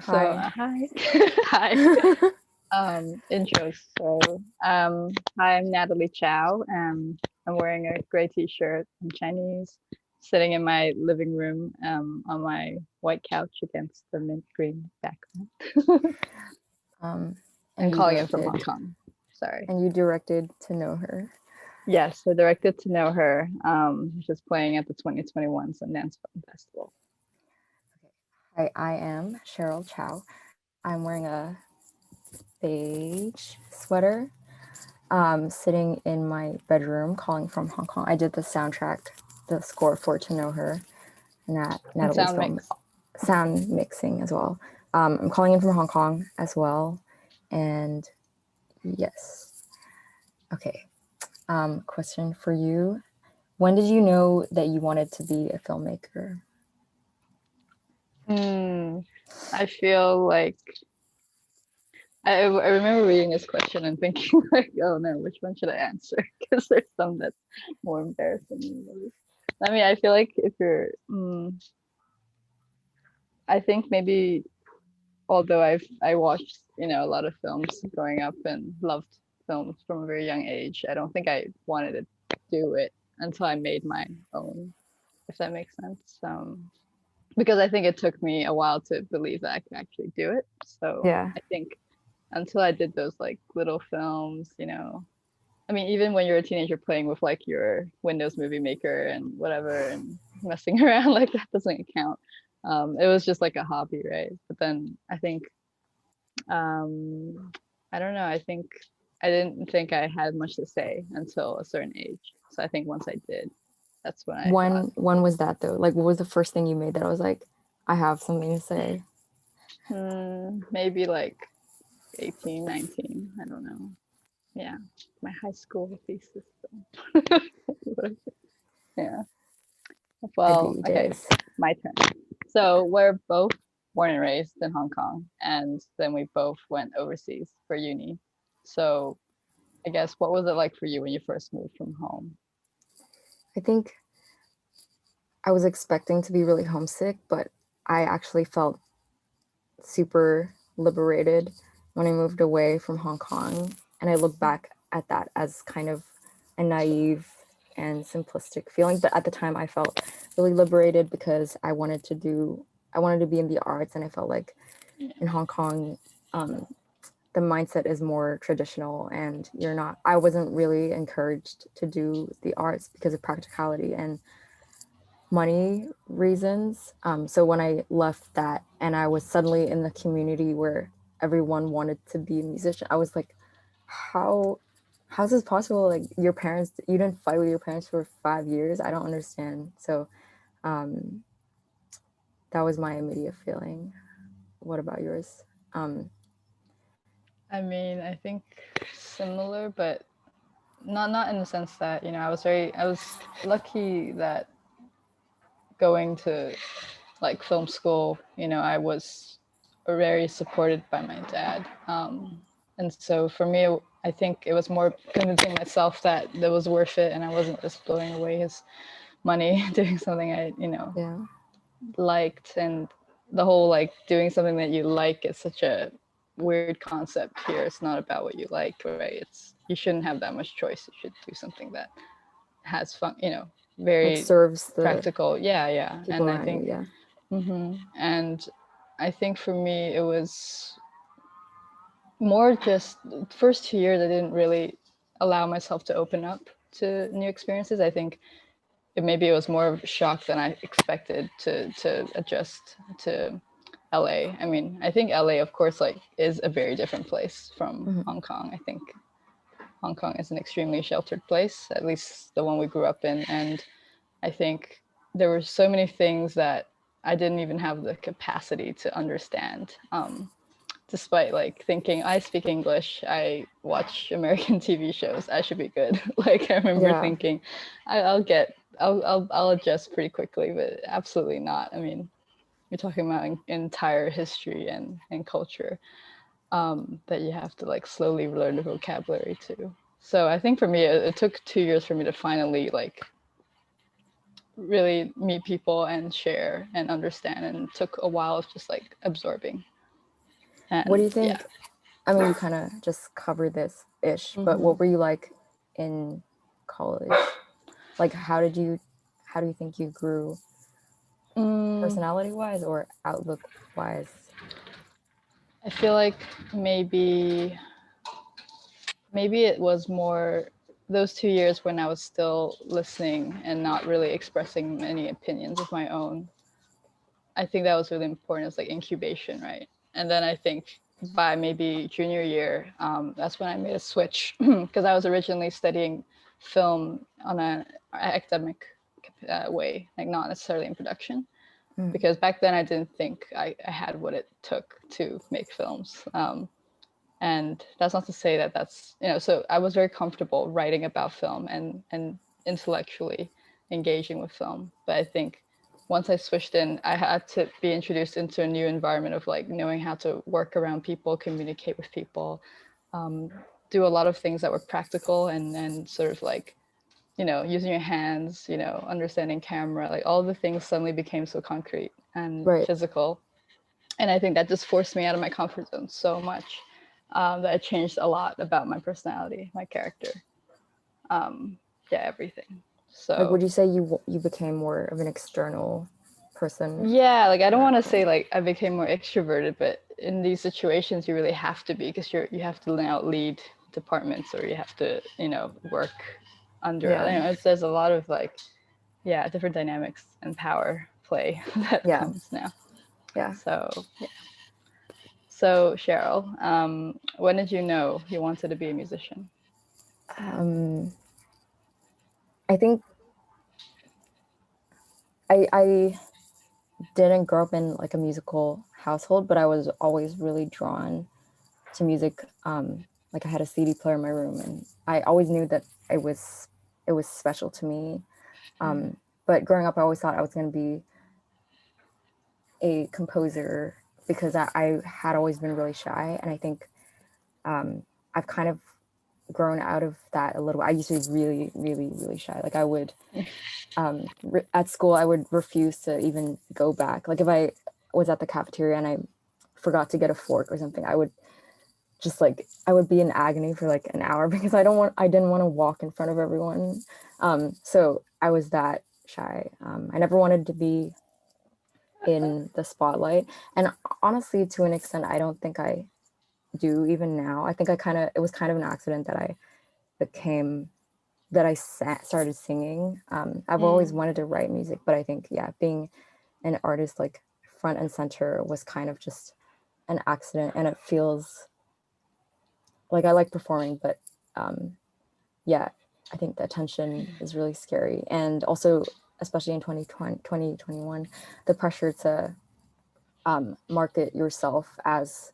So Hi. hi, hi. Intros. Hi, I'm Natalie Chao. I'm wearing a gray T-shirt. I'm Chinese, sitting in my living room on my white couch against the mint green background, Um, and and you calling in from Hong directed Kong. Sorry. and you directed To Know Her. Yes, I directed To Know Her, which is playing at the 2021 Sundance Film Festival. Hi, I am Cheryl Chow. I'm wearing a beige sweater, sitting in my bedroom, calling from Hong Kong. I did the soundtrack, the score for To Know Her, And Natalie's sound film, mix. sound mixing as well. I'm calling in from Hong Kong as well, and yes. Okay. Question for you. When did you know that you wanted to be a filmmaker? Hmm. I feel like I remember reading this question and thinking like, oh no, which one should I answer? Because there's some that's more embarrassing than others. I mean, I feel like if you're, I think maybe although I watched a lot of films growing up and loved films from a very young age, I don't think I wanted to do it until I made my own, if that makes sense. Because I think it took me a while to believe that I could actually do it. So Yeah. I think until I did those like little films, I mean, even when you're a teenager playing with like your Windows Movie Maker and whatever and messing around, like that doesn't count. It was just like a hobby, right? But then I think, um, I don't know, I think I didn't think I had much to say until a certain age. So I think once I did, that's when I thought, When was that though? Like, what was the first thing you made that I was like, I have something to say? maybe like 18, 19. I don't know. Yeah, my high school thesis. Yeah. Well, Heavy okay, days. my turn. So we're both born and raised in Hong Kong, and then we both went overseas for uni. So I guess what was it like for you when you first moved from home? I think I was expecting to be really homesick, but I actually felt super liberated when I moved away from Hong Kong. And I look back at that as kind of a naive and simplistic feeling. But at the time, I felt really liberated because I wanted to be in the arts. And I felt like in Hong Kong, um, the mindset is more traditional and I wasn't really encouraged to do the arts because of practicality and money reasons. So when I left that and I was suddenly in the community where everyone wanted to be a musician, I was like, how how's this possible? Like your parents, you didn't fight with your parents for 5 years. I don't understand. So um, that was my immediate feeling. What about yours? Um, I mean, I think similar, but not in the sense that, I was lucky that going to like film school, I was very supported by my dad. And so for me, I think it was more convincing myself that it was worth it and I wasn't just blowing away his money doing something I, yeah, liked. And the whole like doing something that you like is such a weird concept here. It's not about what you like, right? You shouldn't have that much choice. You should do something that has fun, like very serves the practical. Yeah, yeah. people And I around you. think, Yeah, and I think for me, it was more just the first 2 years, I didn't really allow myself to open up to new experiences. I think maybe it was more of a shock than I expected to adjust to LA. I mean, I think LA, of course, like is a very different place from Hong Kong. I think Hong Kong is an extremely sheltered place, at least the one we grew up in. And I think there were so many things that I didn't even have the capacity to understand. Despite like thinking I speak English, I watch American TV shows, I should be good. Like I remember yeah. thinking, I'll adjust pretty quickly, but absolutely not. I mean, you're talking about an entire history and culture that you have to like slowly learn the vocabulary to. So I think for me, it took 2 years for me to finally like really meet people and share and understand, and it took a while of just like absorbing. What do And you yeah. think? I mean, you kind of just covered this ish, but Hmm. what were you like in college? Like, how do you think you grew Mm, personality wise or outlook wise? I feel like maybe it was more those 2 years when I was still listening and not really expressing any opinions of my own. I think that was really important. It's like incubation, right? And then I think by maybe junior year, that's when I made a switch because I was originally studying film on an academic way, like not necessarily in production. Mm, Because back then I didn't think I had what it took to make films. And that's not to say that that's, so I was very comfortable writing about film and intellectually engaging with film. But I think once I switched in, I had to be introduced into a new environment of like knowing how to work around people, communicate with people, do a lot of things that were practical and sort of like, using your hands, understanding camera, like all the things suddenly became so concrete and right. physical. And I think that just forced me out of my comfort zone so much, that it changed a lot about my personality, my character, yeah, everything. Like, would So you say you became more of an external person? yeah, like I don't Or want to say like I became more extroverted, but in these situations you really have to be because you have to now lead departments or you have to work under. yeah, There's a lot of like different dynamics and power play that yeah, comes now. yeah. So yeah. So Cheryl, when did you know you wanted to be a musician? Um, I think I didn't grow up in like a musical household, but I was always really drawn to music. Like I had a CD player in my room, and I always knew that it was special to me. Mm. But growing up, I always thought I was going to be a composer because I had always been really shy, and I think I've kind of grown out of that a little. I used to be really, really, really shy. Like I would at school, I would refuse to even go back. Like if I was at the cafeteria and I forgot to get a fork or something, I would just like I would be in agony for like an hour because I didn't want to walk in front of everyone. So I was that shy. I never wanted to be in the spotlight, and honestly, to an extent, I don't think I do even now. I think it was kind of an accident that I became started singing. I've always Mm. wanted to write music, but I think yeah, being an artist like front and center was kind of just an accident, and it feels like I like performing, but um, yeah, I think the attention is really scary, and also especially in 2020 2021, the pressure to market yourself as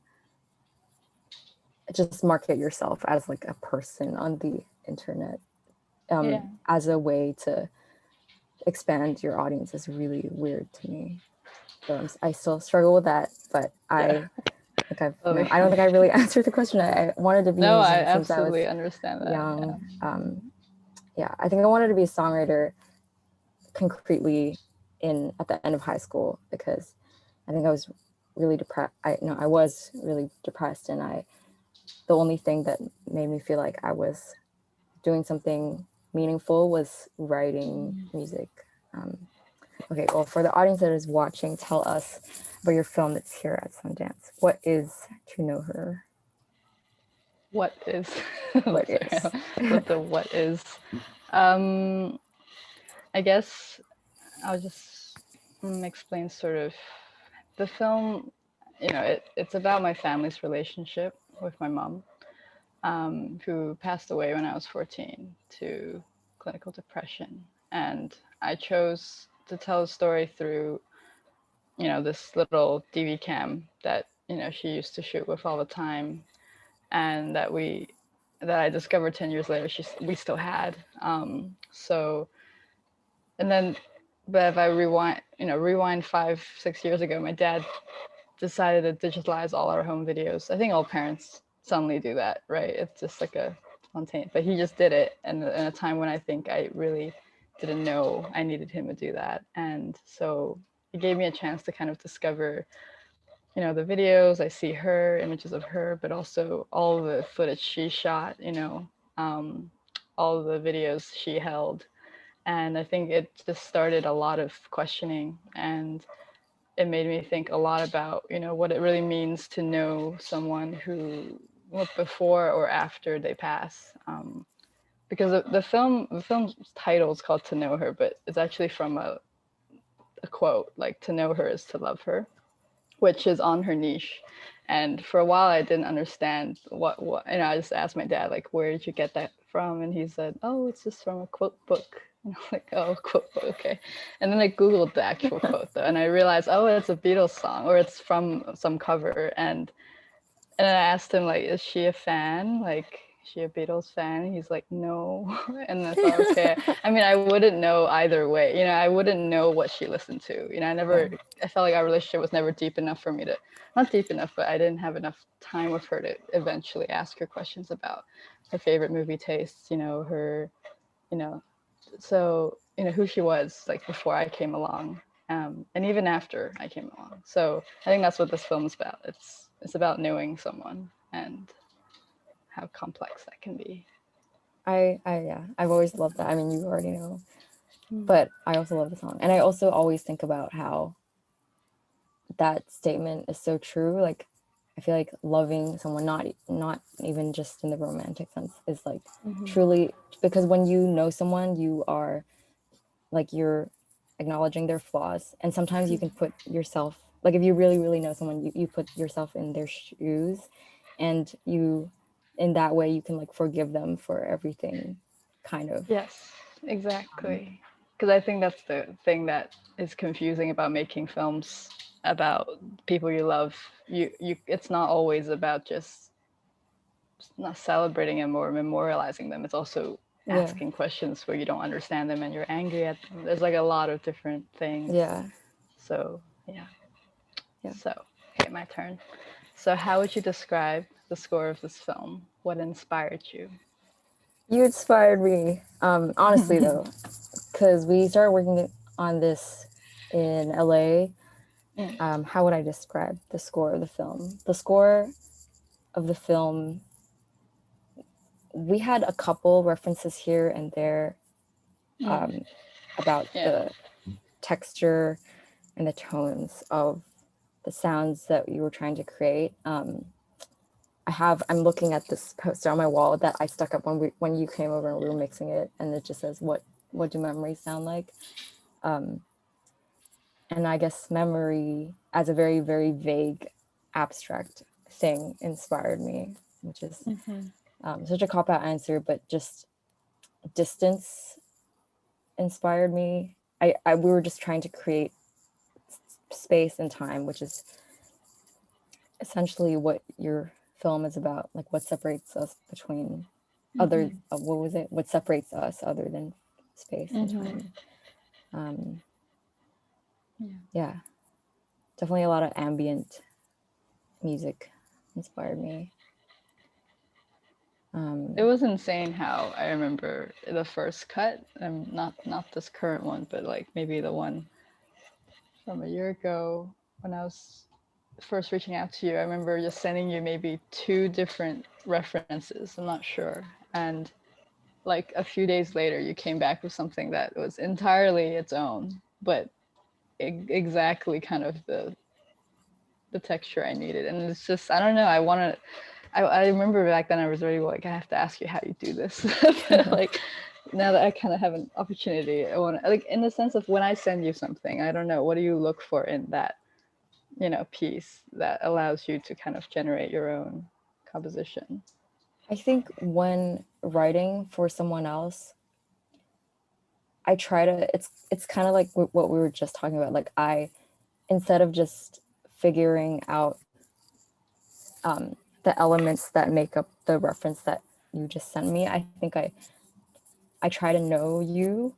just market yourself as like a person on the internet Yeah. as a way to expand your audience is really weird to me. So I still struggle with that, but Yeah. Totally I don't think I really understand. answered the question. I wanted to be a No, I musician since I was absolutely understand that. Yeah. young. Yeah, I think I wanted to be a songwriter concretely in at the end of high school because I think I was really depressed. I was really depressed, and I the only thing that made me feel like I was doing something meaningful was writing music. Um, okay, well, for the audience that is watching, tell us about your film that's here at Sundance. What is To Know Her? What is What sorry, is? with the what is? Um, I guess I'll just explain sort of the film. It's about my family's relationship with my mom, who passed away when I was 14 to clinical depression. And I chose to tell a story through, this little DV cam that, she used to shoot with all the time and that I discovered 10 years later we still had. And then, but if I rewind 5, 6 years ago, my dad decided to digitalize all our home videos. I think all parents suddenly do that, right? It's just like a spontaneous, but he just did it in a time when I think I really didn't know I needed him to do that. And so it gave me a chance to kind of discover you know, the videos, I see her, images of her, but also all the footage she shot, you know, um, all the videos she held. And I think it just started a lot of questioning, and it made me think a lot about, you know, what it really means to know someone who, well, before or after they pass. Because the film's title is called To Know Her, but it's actually from a quote, like, to know her is to love her, which is on her niche. And for a while, I didn't understand what, and I just asked my dad, like, where did you get that from? And he said, oh, it's just from a quote book. And I'm like, oh, quote book, okay. And then I Googled the actual quote, though, and I realized, oh, it's a Beatles song, or it's from some cover. And then I asked him, like, is she a fan? Like, is she a Beatles fan? And he's like, no. And I thought, okay. I mean, I wouldn't know either way. You know, I wouldn't know what she listened to. You know, Yeah. I felt like our relationship was never deep enough for me to, not deep enough, but I didn't have enough time with her to eventually ask her questions about her favorite movie tastes, you know, her, you know, so, you know, who she was, like, before I came along. And even after I came along. So I think that's what this film's about. It's about knowing someone and how complex that can be. Yeah, I've always loved that. I mean, you already know, but I also love the song. And I also always think about how that statement is so true. Like, I feel like loving someone, not even just in the romantic sense, is like truly, because when you know someone, you are like, you're acknowledging their flaws. And sometimes you can put yourself, like, if you really, really know someone, you put yourself in their shoes, and you, in that way, you can like forgive them for everything, kind of. Yes, exactly. Because I think that's the thing that is confusing about making films about people you love. It's not always about just not celebrating them or memorializing them. It's also Yeah. asking questions where you don't understand them and you're angry at them. There's like a lot of different things. Yeah. So, yeah. Yeah. So, okay, my turn. So, how would you describe the score of this film? What inspired you? You inspired me, honestly, though, because we started working on this in LA. How would I describe the score of the film? The score of the film, we had a couple references here and there, about Yeah. the texture and the tones of the sounds that you were trying to create. I'm looking at this poster on my wall that I stuck up when you came over and we were mixing it, and it just says, what do memories sound like? And I guess memory, as a very, very vague, abstract thing, inspired me, which is such a cop out answer, but just distance inspired me. We were just trying to create space and time, which is essentially what your film is about. Like, what separates us between other, what was it? What separates us other than space and time? Yeah, definitely a lot of ambient music inspired me. It was insane how I remember the first cut, and not this current one, but like maybe the one from a year ago when I was first reaching out to you. I remember just sending you maybe two different references. I'm not sure, and like a few days later, you came back with something that was entirely its own, but exactly kind of the texture I needed. And it's just, I don't know. I remember back then I was already like, I have to ask you how you do this. Like, now that I kind of have an opportunity, I want to, like, in the sense of when I send you something, I don't know, what do you look for in that, you know, piece that allows you to kind of generate your own composition? I think when writing for someone else, I try to, it's kind of like what we were just talking about. Like, instead of just figuring out the elements that make up the reference that you just sent me, I think I try to know you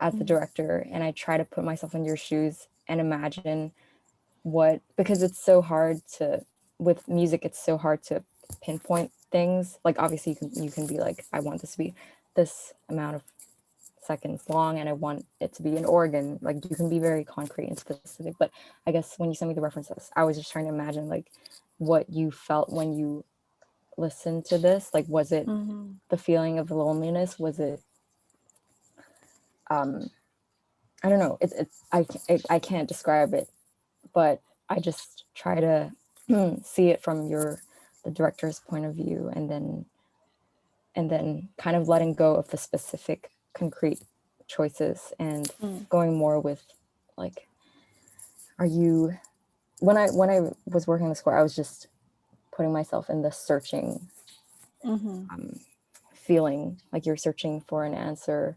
as the director, and I try to put myself in your shoes and imagine because it's so hard to, with music, it's so hard to pinpoint things. Like, obviously you can be like, I want this to be this amount of seconds long and I want it to be in Oregon. Like you can be very concrete and specific, but I guess when you sent me the references, I was just trying to imagine like what you felt when you listened to this. Like, was it the feeling of loneliness? Was it, I don't know. I can't describe it, but I just try to see it from the director's point of view, and then kind of letting go of the specific concrete choices and going more with like, are you, when I was working the score, I was just putting myself in the searching feeling, like you're searching for an answer.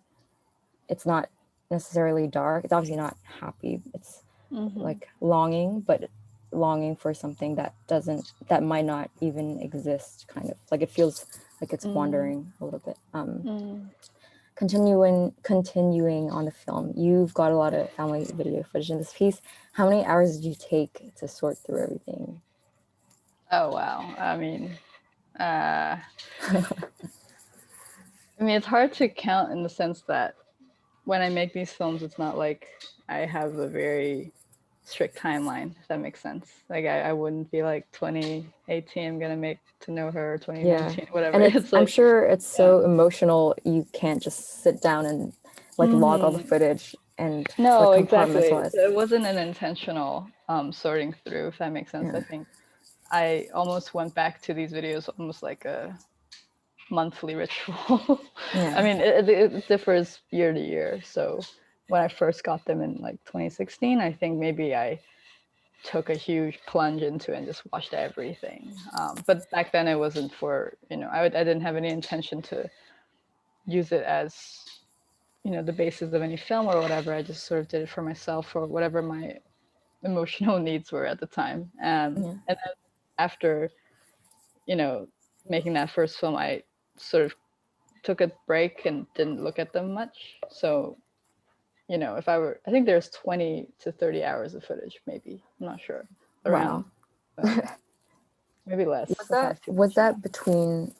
It's not necessarily dark, it's obviously not happy, it's like longing, but longing for something that might not even exist, kind of like it feels like it's wandering a little bit. Continuing on the film, you've got a lot of family video footage in this piece. How many hours did you take to sort through everything? Oh wow. It's hard to count in the sense that when I make these films, it's not like I have a very strict timeline, if that makes sense. Like I wouldn't be like 2018, I'm gonna make To Know Her, or 2019, whatever. And It's I'm like, sure it's so emotional, you can't just sit down and like log all the footage and like no, exactly. compartmentalize. So it wasn't an intentional sorting through, if that makes sense. I Yeah. think I almost went back to these videos almost like a monthly ritual. Yeah. It differs year to year. So when I first got them in like 2016, I think maybe I took a huge plunge into it and just watched everything. But back then it wasn't for, I didn't have any intention to use it as, the basis of any film or whatever. I just sort of did it for myself or whatever my emotional needs were at the time. Yeah. And then after, making that first film, I sort of took a break and didn't look at them much. So, I think there's 20 to 30 hours of footage, maybe. I'm not sure. Around, Wow. maybe less. Was If I that have too was much. that between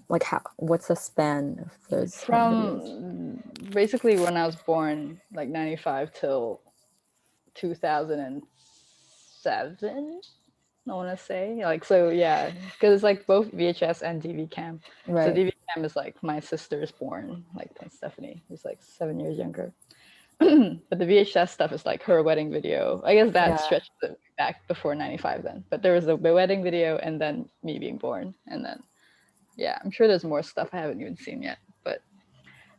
like how, what's the span of those home videos? From basically when I was born, like 95 till 2007, I want to say. Like, so yeah, because it's like both VHS and DV cam. So Right. DV cam is like my sister's born, like Stephanie, who's like 7 years younger. But the VHS stuff is like her wedding video. I guess that Yeah. stretches it back before 95 then. But there was the wedding video and then me being born. And then, yeah, I'm sure there's more stuff I haven't even seen yet. But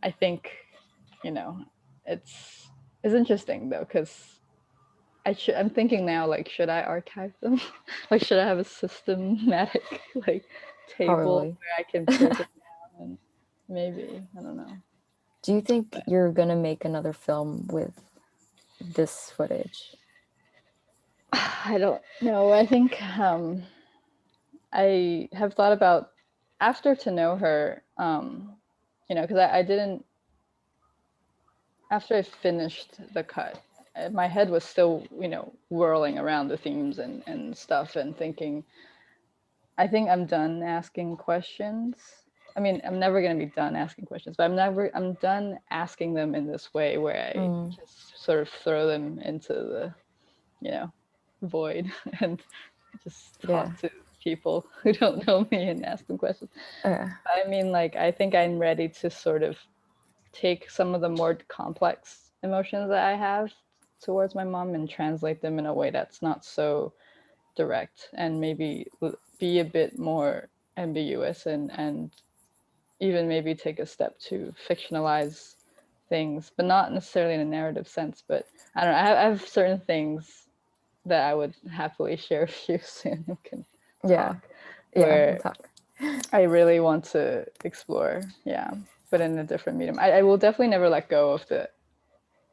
I think, you know, it's it's interesting though, because I'm thinking now, like, should I archive them? Like, should I have a systematic like table Probably. where I can break it down and maybe, I don't know. Do you think But you're gonna make another film with this footage? I don't know. I think I have thought about after To Know Her, because I didn't, after I finished the cut, my head was still, whirling around the themes and stuff and thinking, I think I'm done asking questions. I'm never going to be done asking questions, but I'm done asking them in this way where I just sort of throw them into the, void and just Yeah. talk to people who don't know me and ask them questions. Like, I think I'm ready to sort of take some of the more complex emotions that I have towards my mom and translate them in a way that's not so direct and maybe be a bit more ambiguous and even maybe take a step to fictionalize things, but not necessarily in a narrative sense. But I don't know, I have certain things that I would happily share with you soon. We can Yeah. talk Yeah. We'll where talk. I really want to explore. Yeah. But in a different medium. I will definitely never let go of the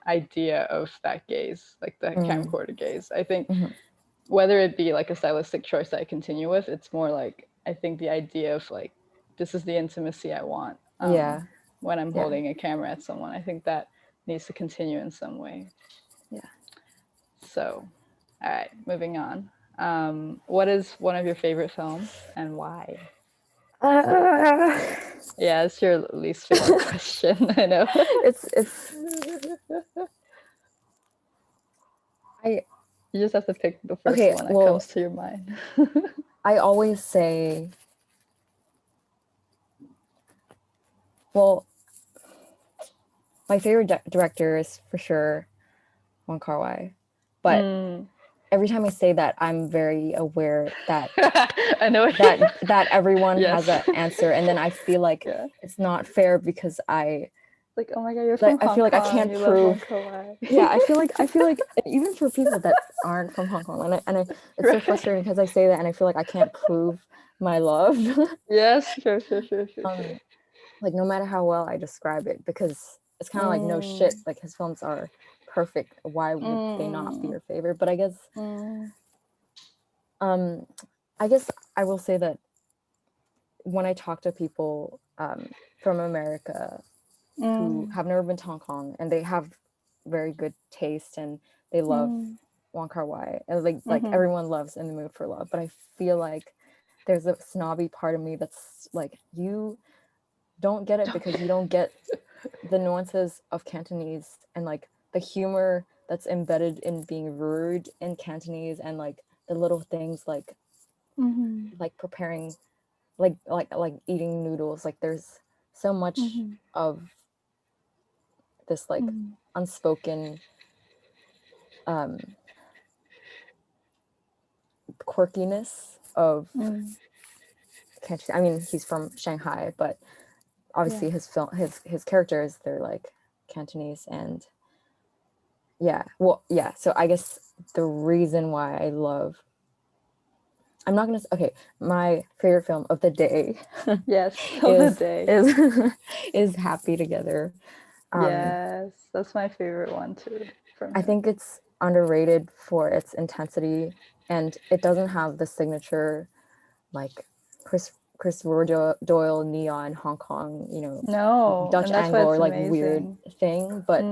idea of that gaze, like the camcorder gaze. I think whether it be like a stylistic choice that I continue with, it's more like I think the idea of like this is the intimacy I want Yeah. when I'm Yeah. holding a camera at someone. I think that needs to continue in some way. Yeah. So, all right, moving on. What is one of your favorite films and why? Yeah, it's your least favorite question. I know. it's I You just have to pick the first okay. one that Well, comes to your mind. I always say, well, my favorite director is for sure Wong Kar-wai, but every time I say that, I'm very aware that I know that everyone yes. has an answer, and then I feel like Yeah. it's not fair because Like, oh my god, you're from I Hong feel like I Kong. can't You love Wong prove. Kar-wai. Yeah, I feel like even for people that aren't from Hong Kong, it's so Right. frustrating because I say that and I feel like I can't prove my love. Yes, sure. Like no matter how well I describe it, because it's kind of like no shit. Like his films are perfect. Why would they not be your favorite? But I guess, I guess I will say that when I talk to people from America who have never been to Hong Kong and they have very good taste and they love Wong Kar-wai and like everyone loves In the Mood for Love, but I feel like there's a snobby part of me that's like, you don't get it because you don't get the nuances of Cantonese and like the humor that's embedded in being rude in Cantonese and like the little things like preparing like eating noodles. Like there's so much of this like unspoken quirkiness of Cantonese. I mean, he's from Shanghai, but obviously his characters, they're like Cantonese. And so I guess the reason why I love, I'm not gonna okay, my favorite film of the day Yes, of the day. is Happy Together. Yes, that's my favorite one too. I think it's underrated for its intensity, and it doesn't have the signature like Christopher Doyle neon Hong Kong, no, Dutch and that's why angle or it's like weird amazing. thing. But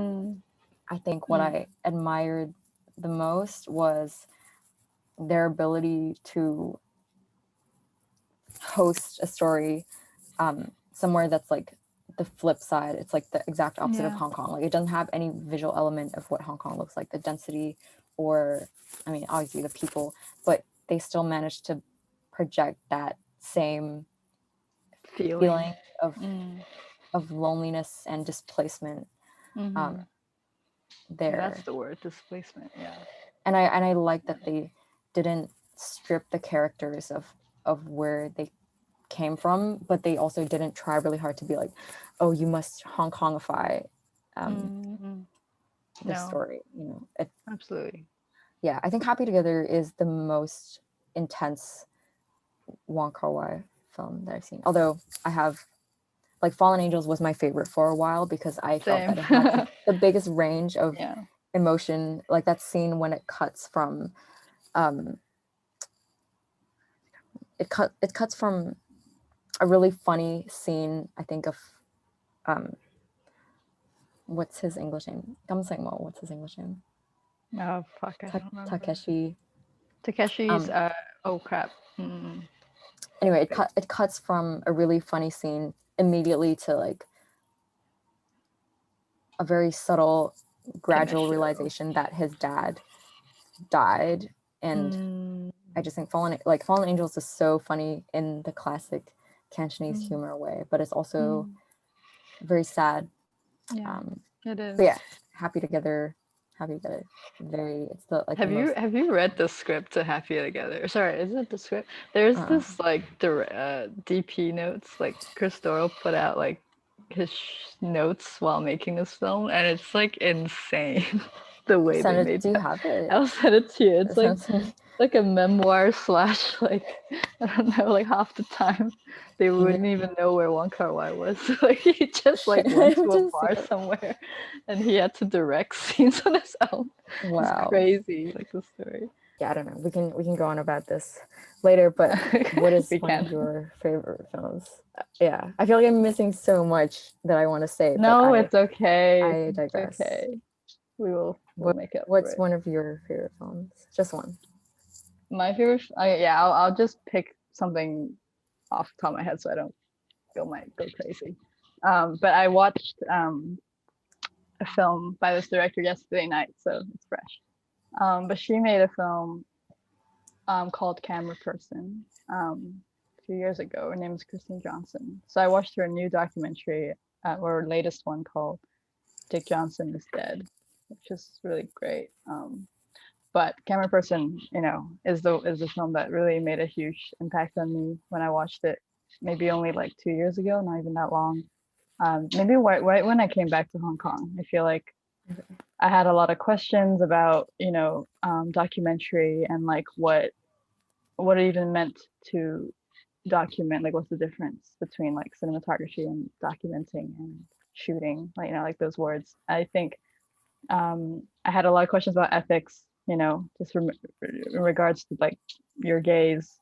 I think what I admired the most was their ability to host a story somewhere that's like the flip side. It's like the exact opposite of Hong Kong. Like it doesn't have any visual element of what Hong Kong looks like, the density, or I mean obviously the people, but they still managed to project that same feeling of loneliness and displacement there. That's the word, displacement. Yeah. And I like that they didn't strip the characters of where they came from, but they also didn't try really hard to be like, oh, you must Hong Kongify the story. Absolutely. Yeah, I think Happy Together is the most intense Wong Kar-wai film that I've seen. Although I have like Fallen Angels was my favorite for a while because I felt that it had the biggest range of emotion. Like that scene when it cuts from it cuts from a really funny scene, I think, of what's his English name? Gamsengmo, what's his English name? Oh fuck, I don't remember. Takeshi's oh crap. Anyway, it cuts from a really funny scene immediately to like a very subtle, gradual realization that his dad died. And I just think Fallen Angels is so funny in the classic Cantonese humor way, but it's also very sad. It is. But yeah, Happy Together. Very. It's the like. Have you read the script to Happy Together? Sorry, is it the script? There's this like DP notes, like Chris Doyle put out like his notes while making this film, and it's like insane the way they made. Do you have it? I'll send it to you. It's like a memoir slash like I don't know, like half the time they wouldn't even know where Wong Kar-wai was. Like he just like went to a bar somewhere and he had to direct scenes on his own. Wow. It's crazy, like the story. Yeah, I don't know. We can go on about this later, but what is one of your favorite films? Yeah, I feel like I'm missing so much that I want to say. No, it's okay. I digress. It's okay. We'll make it. What's one of your favorite films? Just one. My favorite. I'll just pick something off the top of my head, so I don't go crazy. But I watched a film by this director yesterday night, so it's fresh. But she made a film called Camera Person a few years ago. Her name is Kristen Johnson. So I watched her new documentary, or her latest one called Dick Johnson is Dead, which is really great. But Camera Person, is the film that really made a huge impact on me when I watched it. Maybe only like 2 years ago, not even that long. Maybe right when I came back to Hong Kong. I feel like I had a lot of questions about, documentary and like what it even meant to document. Like, what's the difference between like cinematography and documenting and shooting? Like, like those words. I think I had a lot of questions about ethics. Just in regards to like your gaze.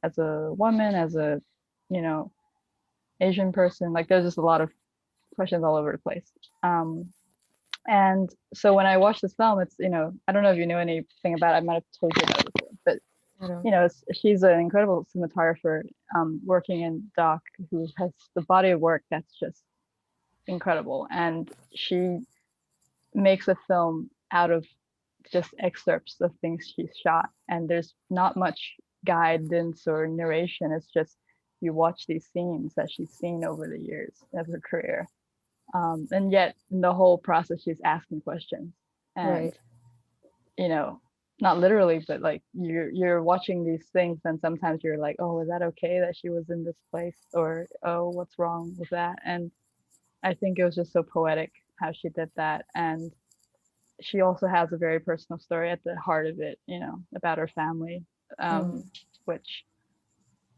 As a woman, as a, you know, Asian person. Like, there's just a lot of questions all over the place. And so when I watched this film, it's, I don't know if you know anything about it. I might have told you about it before, but she's an incredible cinematographer, working in doc, who has the body of work that's just incredible. And she makes a film out of just excerpts of things she's shot. And there's not much guidance or narration. It's just you watch these scenes that she's seen over the years of her career. And yet in the whole process, she's asking questions. And, not literally, but like you're watching these things, and sometimes you're like, oh, is that okay that she was in this place? Or, oh, what's wrong with that? And I think it was just so poetic how she did that. And she also has a very personal story at the heart of it, about her family, which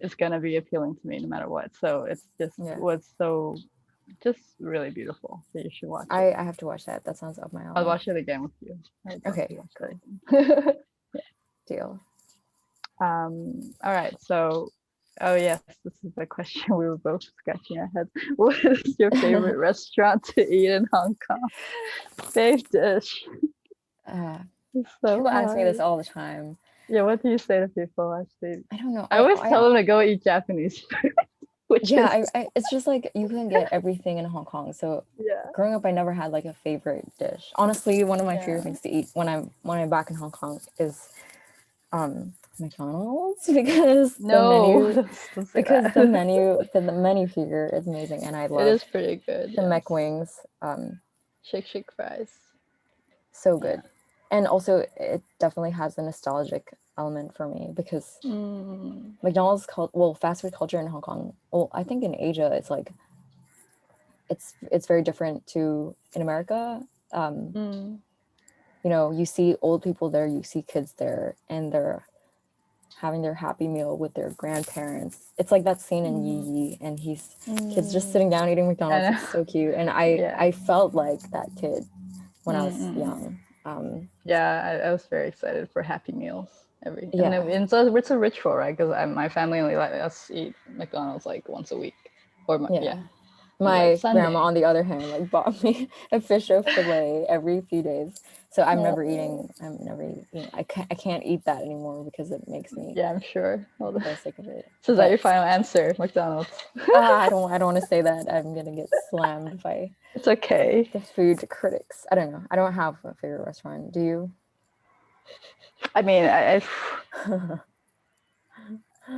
is going to be appealing to me no matter what. So it's just was so just really beautiful. So you should watch it. I have to watch that. That sounds up my alley. I'll watch it again with you. Okay, cool. Deal. All right. So, oh yes, this is the question we were both scratching our heads. What is your favorite restaurant to eat in Hong Kong? Fave dish. People ask me this all the time. Yeah, what do you say to people? Actually, I don't know. I always tell them to go eat Japanese food. It's just like you can get everything in Hong Kong. So growing up, I never had like a favorite dish. Honestly, one of my favorite things to eat when I'm back in Hong Kong is McDonald's, because the menu figure is amazing, and I love it is pretty good. The Mech wings, shake fries, so good. And also it definitely has a nostalgic element for me, because McDonald's fast food culture in Hong Kong, I think in Asia it's like it's very different to in America. You see old people there, you see kids there, and they're having their happy meal with their grandparents. It's like that scene in Yi Yi, and kids just sitting down eating McDonald's. It's so cute, and I felt like that kid when I was young. I was very excited for Happy Meals and so it's a ritual, right? Because my family only let us eat McDonald's like once a week, or my grandma, on the other hand, like bought me a fish o fillet every few days. So I'm never eating. I can't eat that anymore because it makes me. Yeah, I'm sure. Feel sick of it. So is that your final answer, McDonald's? I don't want to say that. I'm gonna get slammed by. It's okay. The food critics. I don't know. I don't have a favorite restaurant. Do you? I mean,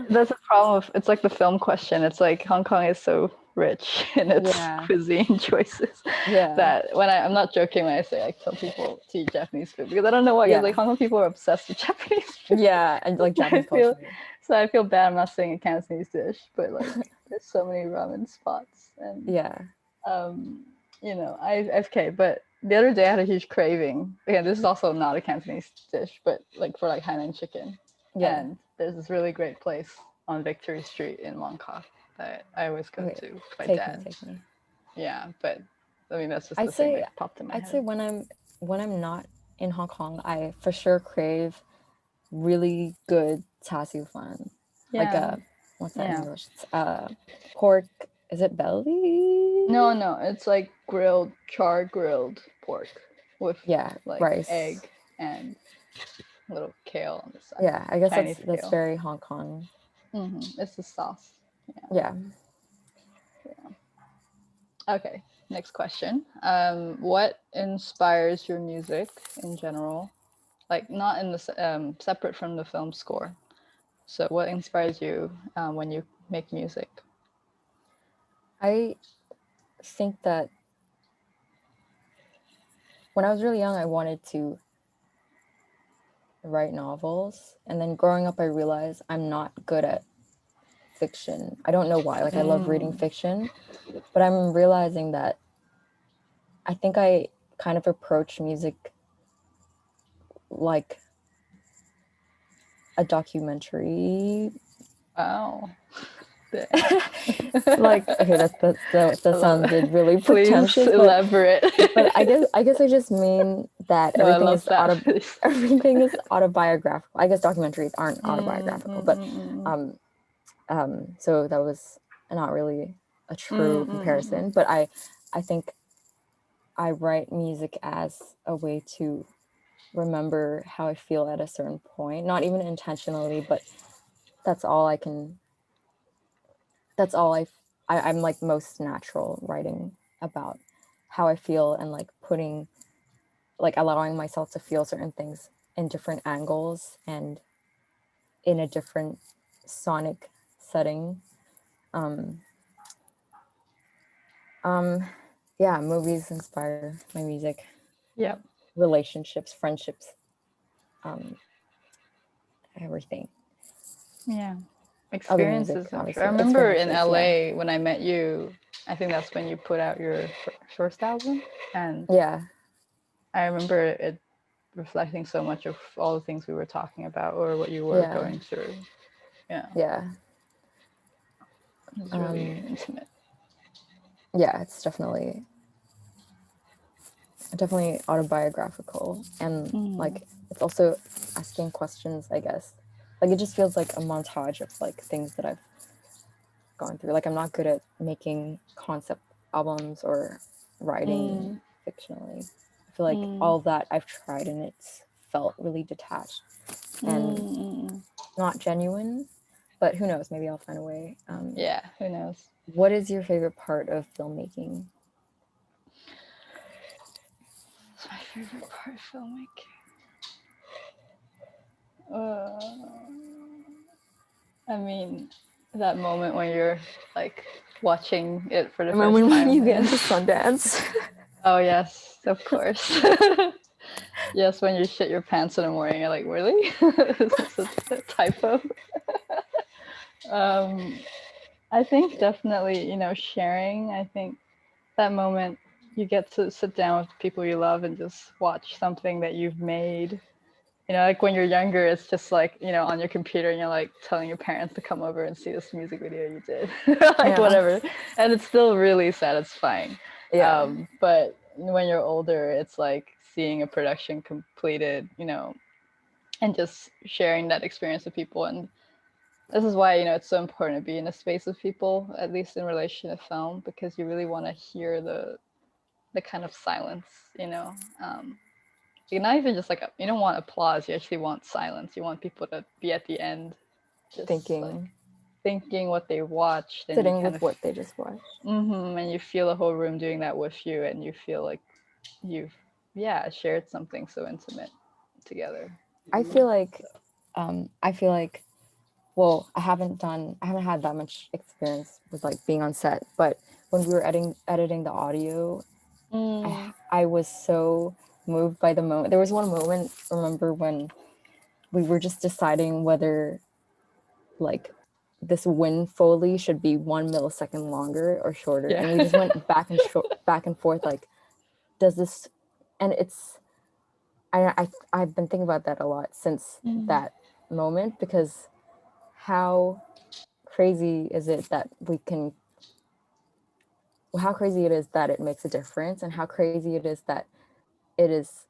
that's a problem. It's like the film question. It's like Hong Kong is so rich in its cuisine choices that when I'm not joking when I say I tell people to eat Japanese food, because I don't know why. Like Hong Kong people are obsessed with Japanese food. Yeah, and like Japanese culture. So I feel bad. I'm not saying a Cantonese dish, but like there's so many ramen spots, and but the other day I had a huge craving. Again, this is also not a Cantonese dish, but like for like Hainan chicken. Yeah. And there's this really great place on Victory Street in Mong Kok that I always go to with my dad. Take me. Yeah, but I mean that's just the thing that popped in my head. I'd say when I'm not in Hong Kong, I for sure crave really good char siu fan. Like what's that in English? Pork. Is it belly? No, it's like charred grilled pork with like rice, egg, and little kale on the side. Yeah, I guess that's very Hong Kong. It's the sauce. Yeah. Okay, next question. What inspires your music in general? Like not in the separate from the film score. So what inspires you when you make music? I think that when I was really young, I wanted to write novels. And then growing up, I realized I'm not good at fiction. I don't know why. Like, I love reading fiction, but I'm realizing that I think I kind of approach music like a documentary. Wow. Like, okay, that I love sounded it. really Please pretentious, elaborate. but I guess I just mean that No, I love that. everything is autobiographical. I guess documentaries aren't autobiographical, but Mm. so that was not really a true comparison. But I think I write music as a way to remember how I feel at a certain point, not even intentionally, but that's all I can. That's all I'm like most natural writing about how I feel and like putting like allowing myself to feel certain things in different angles and in a different sonic setting. Um, yeah, movies inspire my music, Yep. relationships, friendships, um, everything. Yeah. Other music, Experiences, I'm sure. I obviously. remember in Experiences, yeah. LA when I met you, I think that's when you put out your first album. And Yeah. I remember it reflecting so much of all the things we were talking about or what you were Yeah. going through. Yeah. Yeah. It was really intimate. Yeah, it's definitely autobiographical and like it's also asking questions, I guess. Like it just feels like a montage of like things that I've gone through. Like I'm not good at making concept albums or writing fictionally. I feel like all that I've tried and it's felt really detached and not genuine, but who knows, maybe I'll find a way. Yeah, who knows? What is your favorite part of filmmaking? It's my favorite part of filmmaking. Uh, I mean, that moment when you're like watching it for the The first moment when time. you get into Sundance. Oh yes, of course. Yes, when you shit your pants in the morning, you're like, really? Is this a typo? I think definitely, sharing. I think that moment you get to sit down with people you love and just watch something that you've made. Like when you're younger, it's just like, on your computer and you're like telling your parents to come over and see this music video you did, like Yeah. whatever. And it's still really satisfying. Yeah. But when you're older, it's like seeing a production completed, and just sharing that experience with people. And this is why, it's so important to be in a space with people, at least in relation to film, because you really want to hear the kind of silence, you're not even just like you don't want applause, you actually want silence. You want people to be at the end just like Thinking, thinking what they watched, and you sitting kind with of what they just watched. and you feel the whole room doing that with you, and you feel like you've shared something so intimate together. I feel like, I feel like, well, I haven't had that much experience with like being on set, but when we were editing the audio, I was so moved by the moment. There was one moment, remember when we were just deciding whether like this wind foley should be 1 millisecond longer or shorter, Yeah. and we just went back and forth like, does this, and it's I've been thinking about that a lot since that moment, because how crazy is it that how crazy it is that it makes a difference, and how crazy it is that it is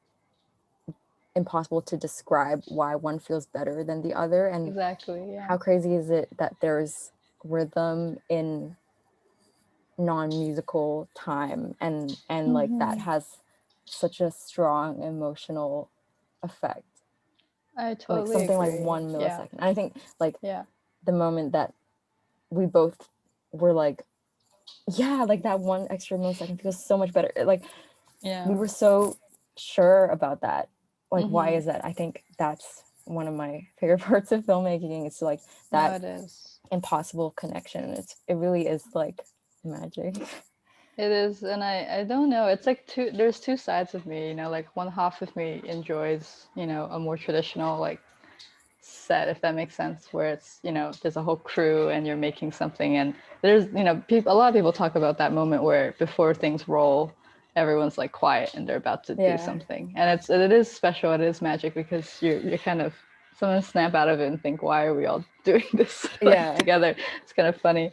impossible to describe why one feels better than the other, and Exactly. Yeah. how crazy is it that there's rhythm in non-musical time, and like that has such a strong emotional effect, I like totally something like agree. one Yeah. millisecond. And I think like Yeah. the moment that we both were like, yeah, like that 1 extra millisecond feels so much better. Like Yeah. we were so sure about that. Like, why Mm-hmm. is that? I think that's one of my favorite parts of filmmaking. It's like No, that it is. impossible connection. It really is like magic. It is, and I don't know. It's like there's two sides of me, like one half of me enjoys, a more traditional like set, if that makes sense, where it's, there's a whole crew and you're making something, and there's, people, a lot of people talk about that moment where before things roll, everyone's like quiet and they're about to do Yeah. something, and it is special, it is magic, because you're kind of, sometimes snap out of it and think, why are we all doing this like Yeah. together? It's kind of funny,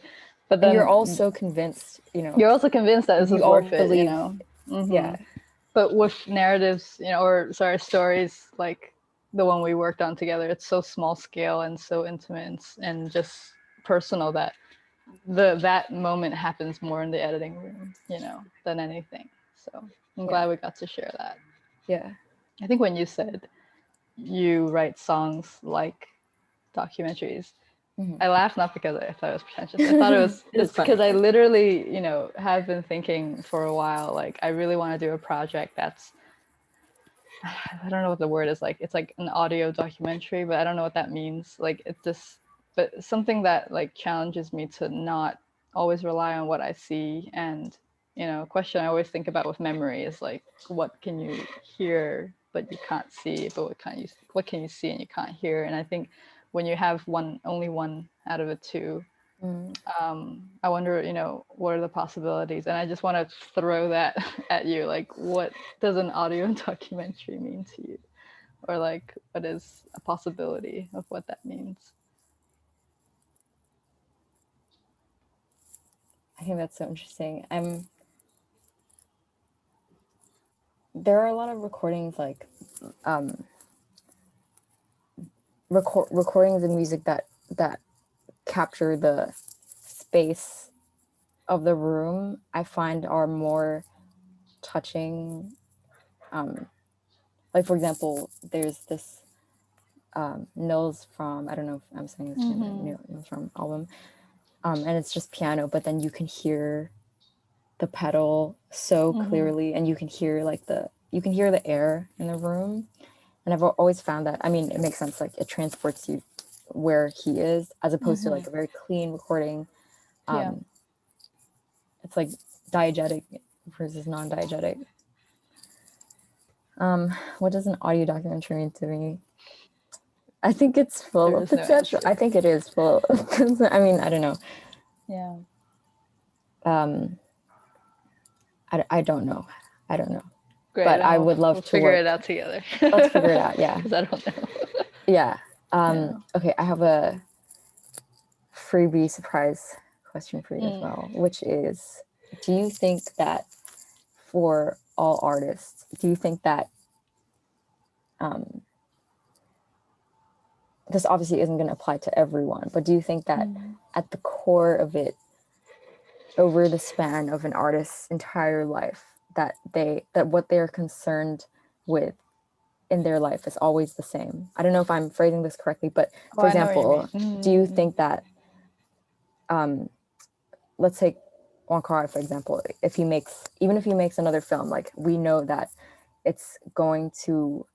but And you're then all so convinced, you're also convinced that this you is all worth it, believe, hmm. yeah. But with narratives, or sorry, stories like the one we worked on together, it's so small scale and so intimate and just personal that that moment happens more in the editing room, than anything. So I'm Yeah. glad we got to share that. Yeah. I think when you said you write songs like documentaries, Mhm. I laughed not because I thought it was pretentious. I thought it was It's just funny. because I literally, have been thinking for a while, like I really want to do a project that's, I don't know what the word is, like it's like an audio documentary, but I don't know what that means. Like it just, but something that like challenges me to not always rely on what I see. And a question I always think about with memory is like, what can you hear but you can't see, but what can you see and you can't hear? And I think when you have only one out of the two, Mm. I wonder, what are the possibilities? And I just want to throw that at you. Like, what does an audio documentary mean to you? Or, like, what is a possibility of what that means? I think that's so interesting. There are a lot of recordings like um recordings of music that capture the space of the room. I find are more touching. um like for example, there's this Nils from, I don't know if I'm saying this name right, Mm-hmm. Nils from album, and it's just piano, but then you can hear the pedal so Mm-hmm. clearly, and you can hear the air in the room. And I've always found that, I mean, it makes sense, like it transports you where he is, as opposed to Mm-hmm. like a very clean recording. Yeah. um it's like diegetic versus non-diegetic. What does an audio documentary mean to me? I think it's full There of is no potential. I answer. think it is full of, I mean, I don't know. Yeah. um I don't know. I don't know. Great. But Then I we'll, would we'll love to figure it work. out together. Let's figure it out. Yeah. Because I don't know. Yeah. Yeah. Okay, I have a freebie surprise question for you as Mm. well, which is, do you think that for all artists, do you think that um, this obviously isn't going to apply to everyone, but do you think that Mm. at the core of it, over the span of an artist's entire life, that what they're concerned with in their life is always the same? I don't know if I'm phrasing this correctly, but Oh, for I know what you example, mean. do you Mm-hmm. think that let's take Wong Kar, for example, even if he makes another film, like we know that it's going to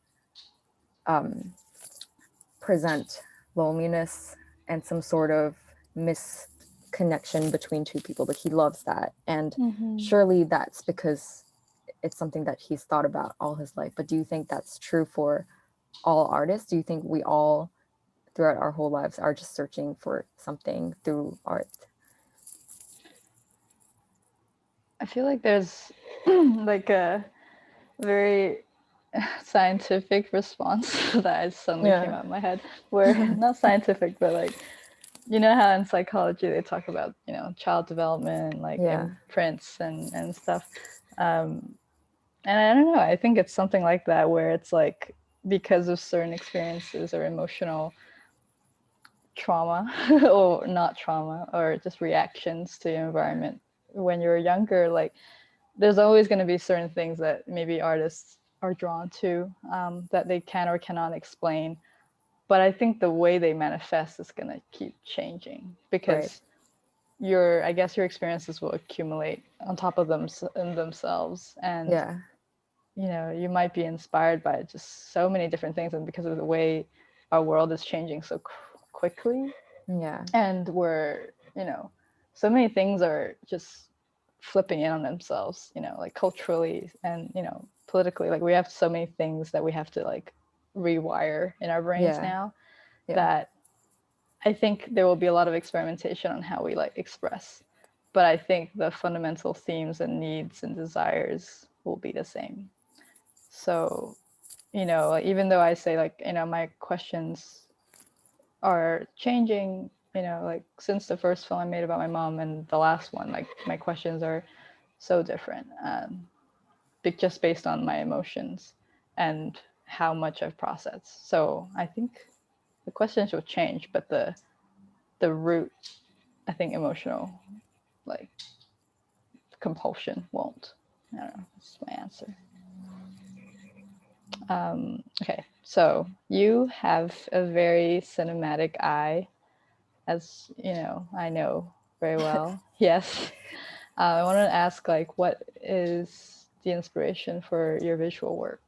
present loneliness and some sort of misconnection between two people, but he loves that. And Mm-hmm. surely that's because it's something that he's thought about all his life. But do you think that's true for all artists? Do you think we all, throughout our whole lives, are just searching for something through art? I feel like there's like a very scientific response that suddenly came Yeah. out of my head, where not scientific, but like, how in psychology they talk about, child development, like Yeah. imprints and stuff. And I don't know, I think it's something like that, where it's like, because of certain experiences or emotional trauma or not trauma, or just reactions to your environment when you're younger, like there's always going to be certain things that maybe artists are drawn to, that they can or cannot explain. But I think the way they manifest is going to keep changing, Right. because your I guess your experiences will accumulate on top of them in themselves, and Yeah. you might be inspired by just so many different things, and because of the way our world is changing so quickly, Yeah. and we're so many things are just flipping in on themselves, like culturally and politically, like we have so many things that we have to like rewire in our brains Yeah. now, Yeah. that I think there will be a lot of experimentation on how we like express, but I think the fundamental themes and needs and desires will be the same. So, like, even though I say like, my questions are changing, like since the first film I made about my mom and the last one, like my questions are so different, just based on my emotions and how much I've processed. So I think the questions will change, but the root, I think emotional, like compulsion won't. I don't know. That's my answer. Okay, so you have a very cinematic eye, as I know very well. Yes. I wanted to ask, like, what is the inspiration for your visual work?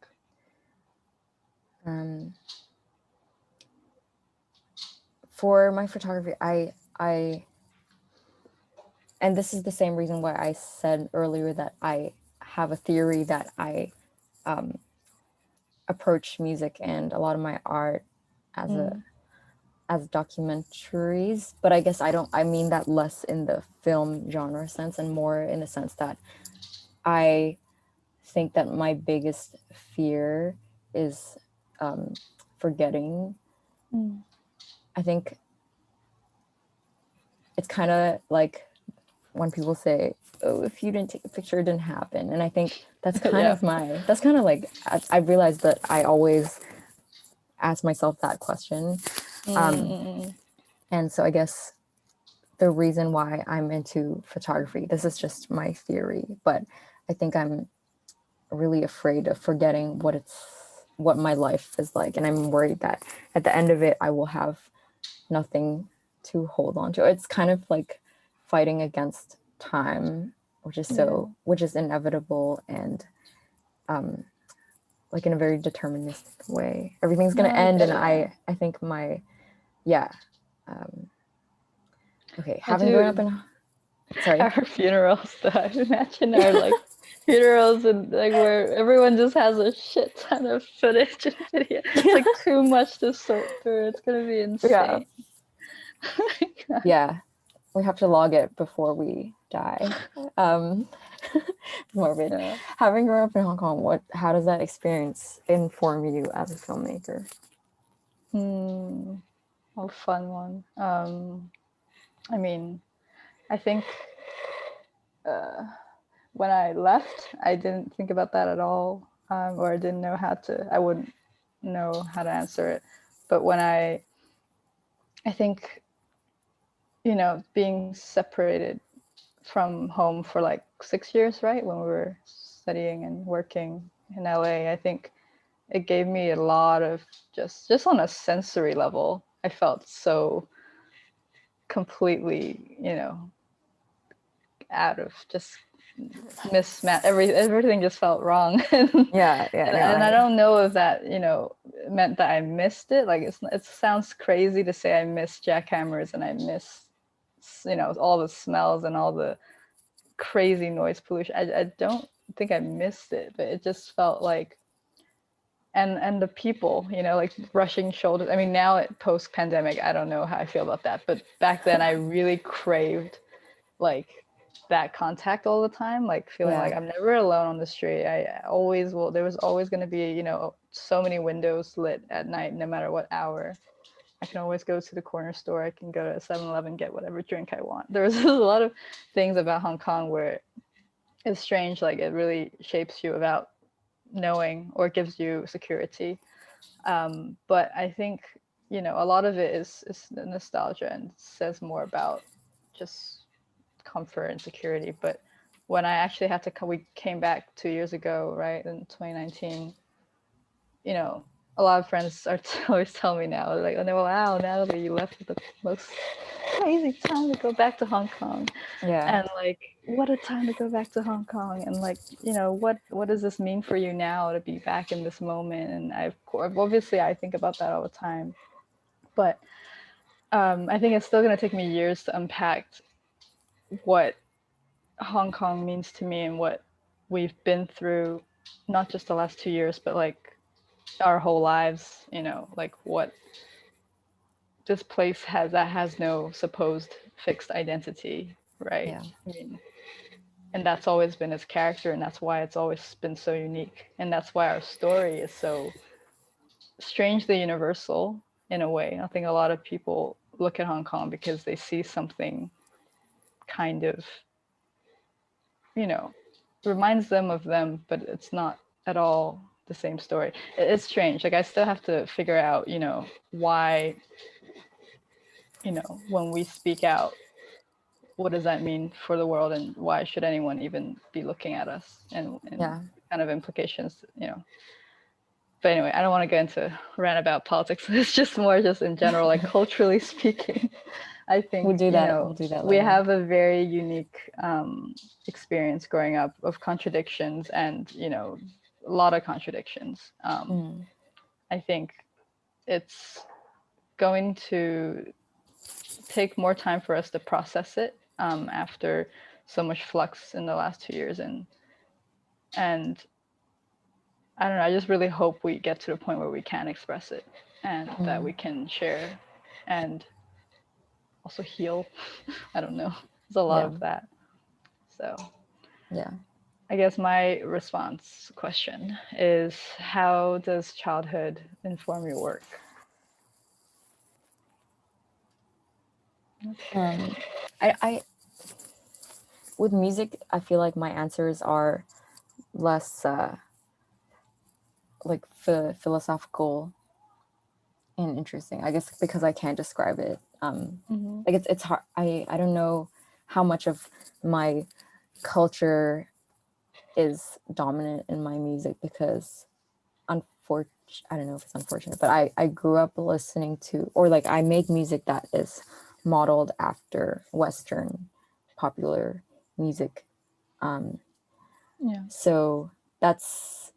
Um, for my photography, I and this is the same reason why I said earlier that I have a theory that I approach music and a lot of my art as a Mm. as documentaries, but I guess I mean that less in the film genre sense and more in the sense that I think that my biggest fear is forgetting. Mm. I think it's kind of like when people say, "Oh, if you didn't take a picture, it didn't happen." And I think Yeah. that's kind of like I realized that I always ask myself that question. Mm. And so I guess the reason why I'm into photography, this is just my theory, but I think I'm really afraid of forgetting what my life is like, and I'm worried that at the end of it I will have nothing to hold on to. It's kind of like fighting against time, Yeah. which is inevitable and like in a very deterministic way. Everything's No, gonna I end, get and it. Yeah. I think my yeah. Okay, I having grown up do. in sorry. Our funerals, though, I imagine our like funerals, and like where everyone just has a shit ton of footage and video. It's like too much to sort through. It's gonna be Yeah, insane. yeah, we have to log it before we die. Um, morbid. Yeah. Having grown up in Hong Kong, how does that experience inform you as a filmmaker? Hmm. A fun one. I mean, I think when I left, I didn't think about that at all, or I didn't know how to. I wouldn't know how to answer it. But I think being separated from home for like 6 years, right? When we were studying and working in LA, I think it gave me a lot of just on a sensory level. I felt so completely, out of just mismatch. Everything just felt wrong, Yeah, yeah, no, and I don't know if that meant that I missed it. Like it sounds crazy to say I miss jackhammers and I miss all the smells and all the crazy noise pollution. I don't think I missed it, but it just felt like, and the people, like brushing shoulders. I mean, now post pandemic, I don't know how I feel about that, but back then I really craved like that contact all the time, like feeling yeah, like I'm never alone on the street. I always will. There was always going to be, so many windows lit at night, no matter what hour. I can always go to the corner store. I can go to 7-Eleven, get whatever drink I want. There was a lot of things about Hong Kong where it's strange, like it really shapes you about knowing, or gives you security. But I think a lot of it is nostalgia and says more about just comfort and security. But when I actually had to come, we came back 2 years ago, right, in 2019. You know, a lot of friends are always tell me now, like, oh no, wow, Natalie, you left with the most crazy time to go back to Hong Kong. Yeah. And like, what a time to go back to Hong Kong. And like, what does this mean for you now to be back in this moment? And obviously I think about that all the time. But I think it's still going to take me years to unpack what Hong Kong means to me and what we've been through, not just the last 2 years, but like our whole lives, like what this place has no supposed fixed identity, right? Yeah. I mean, and that's always been its character, and that's why it's always been so unique, and that's why our story is so strangely universal in a way. I think a lot of people look at Hong Kong because they see something kind of, you know, reminds them of them, but it's not at all the same story. It's strange. Like I still have to figure out, why, when we speak out, what does that mean for the world, and why should anyone even be looking at us, and Yeah. kind of implications. But anyway, I don't want to go into rant about politics. It's just more just in general, like culturally speaking. I We'll think, do that. We'll do that we later. have a very unique experience growing up of contradictions and, a lot of contradictions. Mm. I think it's going to take more time for us to process it after so much flux in the last 2 years. And I don't know, I just really hope we get to the point where we can express it and that we can share and also heal. I don't know. There's a lot Yeah. of that. So Yeah. I guess my response question is, how does childhood inform your work? Um, I with music, I feel like my answers are less like philosophical and interesting. I guess because I can't describe it. Mm-hmm. Like it's hard. I don't know how much of my culture is dominant in my music because I don't know if it's unfortunate, but I grew up listening to, or like I make music that is modeled after Western popular music. Yeah. So that's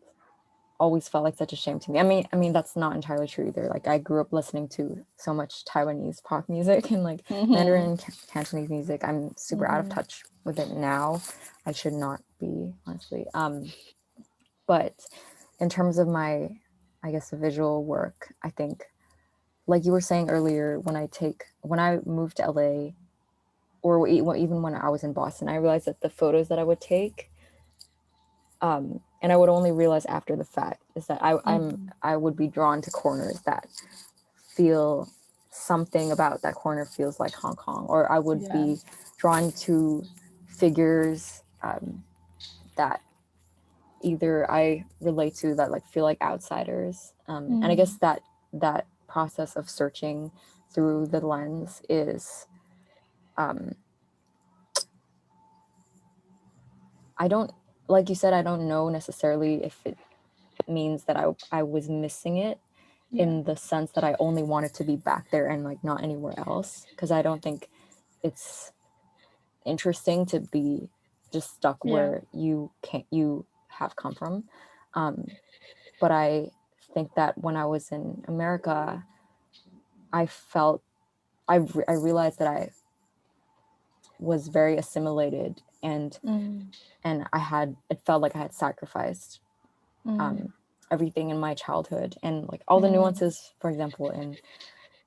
always felt like such a shame to me. I mean that's not entirely true either. Like I grew up listening to so much Taiwanese pop music and like Mm-hmm. Mandarin and Cantonese music. I'm super out of Mm-hmm. touch with it now. I should not be, honestly. But in terms of my, I guess, visual work, I think, like you were saying earlier, when I moved to LA, or even when I was in Boston, I realized that the photos that I would take, and I would only realize after the fact, is that Mm-hmm. I would be drawn to corners that feel, something about that corner feels like Hong Kong, or I would Yeah. be drawn to figures that either I relate to, that like feel like outsiders. And I guess Mm. that process of searching through the lens is, I don't, like you said, I don't know necessarily if it means that I was missing it, Yeah. in the sense that I only wanted to be back there and like not anywhere else, because I don't think it's interesting to be just stuck Yeah. where you have come from. But I think that when I was in America, I felt, I realized that I was very assimilated, Mm. and it felt like I had sacrificed Mm. everything in my childhood, and like all the Mm. nuances, for example,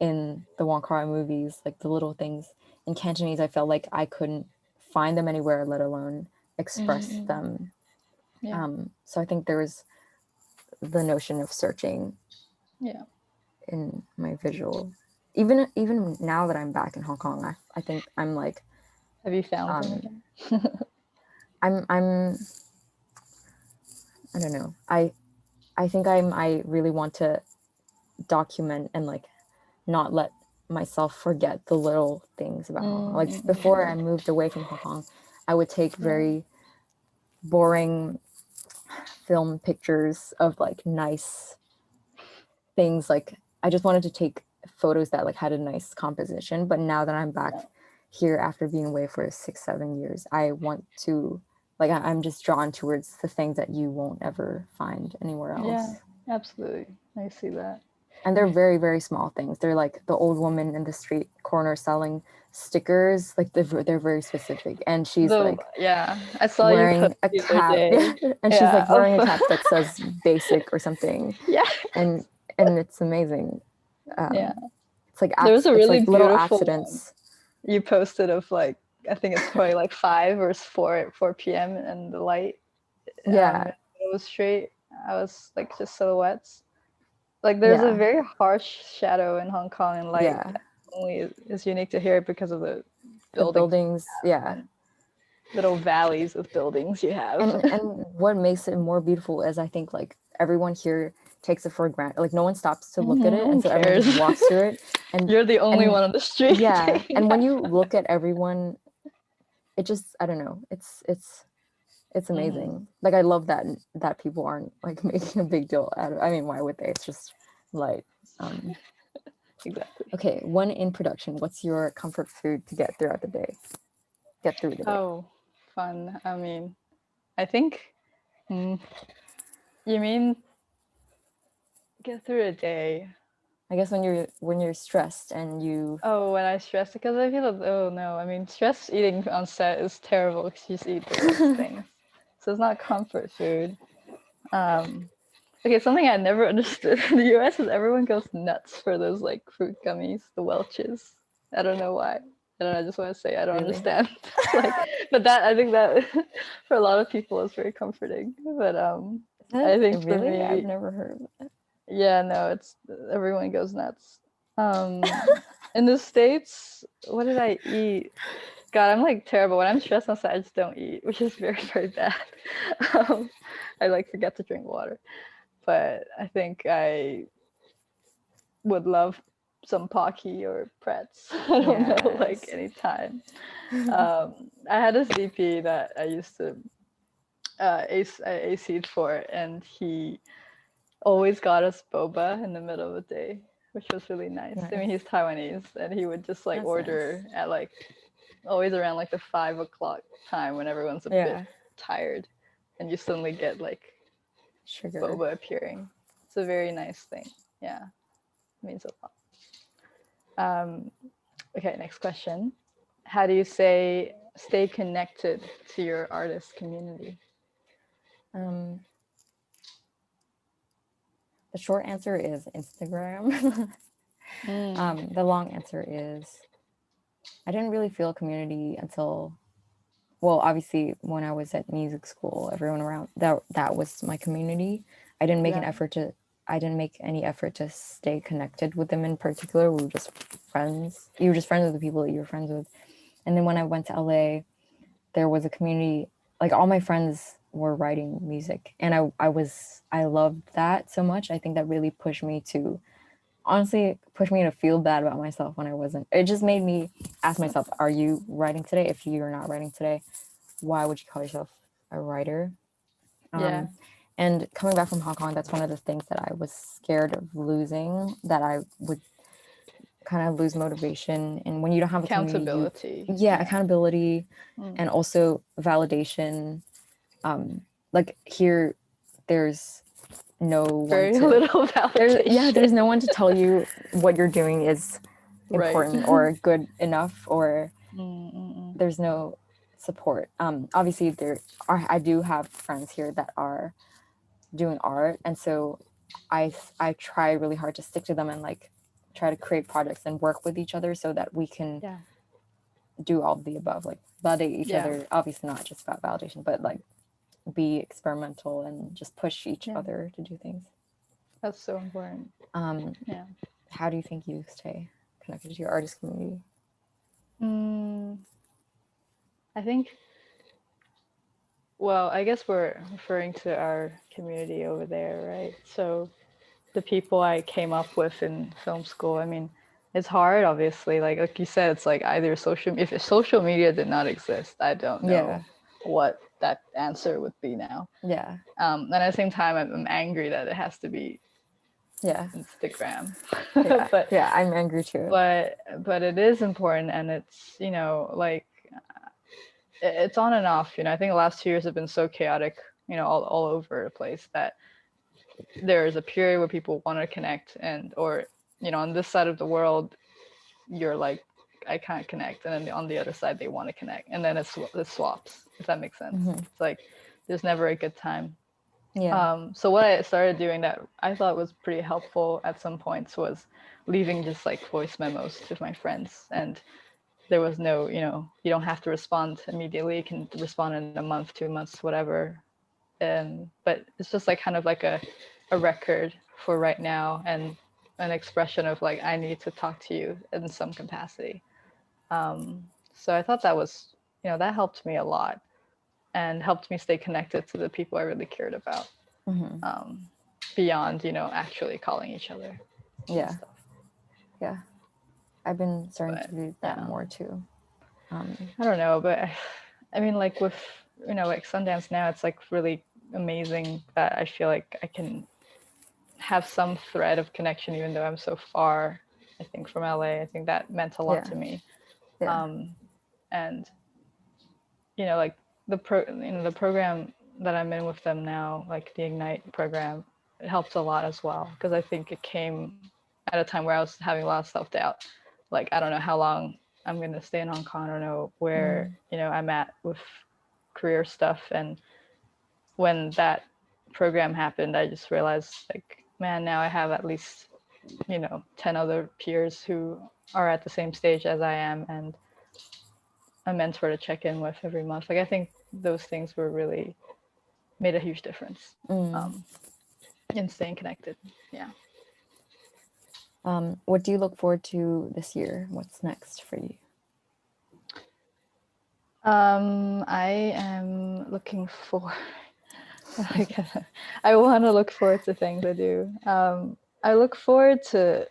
in the Wong Kar-wai movies, like the little things in Cantonese, I felt like I couldn't find them anywhere, let alone express Mm. them. Yeah. So I think there was the notion of searching Yeah. in my visual. Even now that I'm back in Hong Kong, I think I'm like, Have you found them um, again? I'm I don't know. I think I really want to document and like not let myself forget the little things about Hong Kong. Mm. Like before Mm. I moved away from Hong Kong, I would take Yeah. very boring film pictures of like nice things. Like I just wanted to take photos that like had a nice composition. But now that I'm back Yeah. here after being away for 6-7 years, I want to like I'm just drawn towards the things that you won't ever find anywhere Yeah, else. absolutely. I see that. And they're very, very small things. They're like the old woman in the street corner selling stickers. Like they're very specific. And she's The like yeah, I saw you post wearing a the other cap. day. And she's Yeah, like wearing a cap that says basic or something. yeah, And it's amazing. yeah. It's like There was a it's really like little beautiful one accidents. you posted of like I think it's probably like 5 or 4 p.m. and the light Yeah. it was straight. I was like just silhouettes. Like there's a Yeah. very harsh shadow in Hong Kong and light Yeah. that only is unique to here because of the The buildings buildings. Yeah. and little valleys of buildings you have. And what makes it more beautiful is I think like everyone here takes it for granted. Like no one stops to look at No it, and one so everyone cares. just walks through it. And You're the only and one on the street. yeah, taking and when that. you look at everyone, it just I don't know. It's amazing. Like I love that people aren't like making a big deal out of. I mean, why would they? It's just light. Exactly. Okay, one in production. What's your comfort food to get throughout the day? Get through the day. Oh, fun. I mean, I think. You mean get through a day? I guess when you're stressed and you Oh, when I stress because I feel oh no. I mean, stress eating on set is terrible because you just eat the worst things. So it's not comfort food. Okay, something I never understood in the US is everyone goes nuts for those like fruit gummies, the Welch's. I don't know why. I don't know, I just want to say I don't really understand. Like, but that I think that for a lot of people is very comforting. But I think for really? I've me, never heard of it. yeah, no, it's everyone goes nuts. In the States, what did I eat? God, I'm like terrible. When I'm stressed on set, I just don't eat, which is very, very bad. I like forget to drink water. But I think I would love some Pocky or Pretz. I don't know, like Yes. anytime. I had this DP that I used to AC'd for, and he always got us boba in the middle of the day, which was really nice. I mean, he's Taiwanese, and he would just like That's order nice. at like always around like the 5 o'clock time when everyone's a bit tired, and you suddenly get like Sugar. boba appearing. It's a very nice thing. Yeah, it means a lot. Okay, next question. How do you stay connected to your artist community? The short answer is Instagram. The long answer is I didn't really feel a community until, well, obviously when I was at music school, everyone around that was my community. I didn't make any effort to stay connected with them in particular. We were just friends. You were just friends with the people that you were friends with. And then when I went to LA, there was a community, like all my friends were writing music, and I loved that so much. I think that really pushed me to feel bad about myself when I wasn't. It just made me ask myself, are you writing today? If you're not writing today, why would you call yourself a writer? Yeah. And coming back from Hong Kong, that's one of the things that I was scared of losing, that I would kind of lose motivation. And when you don't have a community, Accountability. Accountability, and also validation. Like here, there's no one Very little validation. there's no one to tell you what you're doing is important Right. or good enough, or there's no support. Obviously I do have friends here that are doing art, and so I try really hard to stick to them and like try to create projects and work with each other so that we can do all of the above, like validate each other. Obviously not just about validation, but like be experimental and just push each other to do things. That's so important. How do you think you stay connected to your artist community? I think, well, I guess we're referring to our community over there, right? So the people I came up with in film school, I mean, it's hard, obviously. Like you said, it's like either if social media did not exist, I don't know what that answer would be now. Yeah. And at the same time, I'm angry that it has to be Yeah. Instagram. Yeah. but Yeah. I'm angry too. but it is important, and it's, like, it's on and off. I think the last 2 years have been so chaotic, all over the place, that there's a period where people want to connect, and or on this side of the world, you're like, I can't connect, and then on the other side they want to connect, and then it swaps, if that makes sense. It's like there's never a good time. Yeah. So what I started doing that I thought was pretty helpful at some points was leaving just like voice memos to my friends, and there was no, you don't have to respond immediately. You can respond in a month, 2 months, whatever. But it's just like kind of like a record for right now, and an expression of like, I need to talk to you in some capacity. So I thought that was, that helped me a lot, and helped me stay connected to the people I really cared about, beyond, actually calling each other and Yeah. stuff. Yeah. I've been starting to But do that more too. I don't know, but I mean, like with, like Sundance now, it's like really amazing that I feel like I can have some thread of connection, even though I'm so far, I think, from LA. I think that meant a lot Yeah. to me. Yeah. And, like the program that I'm in with them now, like the Ignite program, it helped a lot as well, because I think it came at a time where I was having a lot of self-doubt. Like, I don't know how long I'm going to stay in Hong Kong. I don't know where, I'm at with career stuff. And when that program happened, I just realized, like, man, now I have at least, 10 other peers who are at the same stage as I am, and a mentor to check in with every month. Like, I think those things were really made a huge difference, in staying connected. Yeah. What do you look forward to this year? What's next for you? I am looking for. I want to look forward to things I do. I look forward to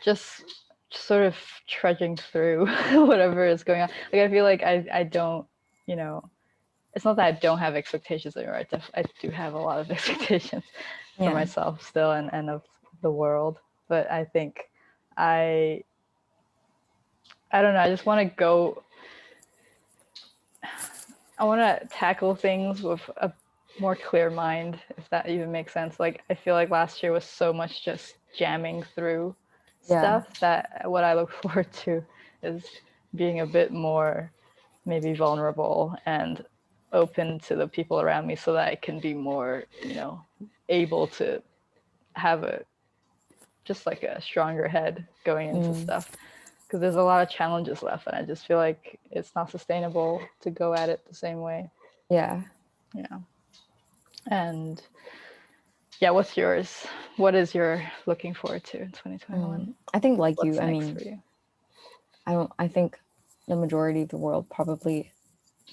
just sort of trudging through whatever is going on. Like, I feel like I don't, it's not that I don't have expectations anymore. I do have a lot of expectations for myself still, and of the world. But I think I don't know. I just want to go. I want to tackle things with a more clear mind, if that even makes sense. Like, I feel like last year was so much just jamming through stuff, that what I look forward to is being a bit more maybe vulnerable and open to the people around me, so that I can be more, able to have just like a stronger head going into stuff. Because there's a lot of challenges left, and I just feel like it's not sustainable to go at it the same way. Yeah. Yeah. And yeah, what's yours? What is your looking forward to in 2021? I think, like What's you, I next mean, for you? I think the majority of the world probably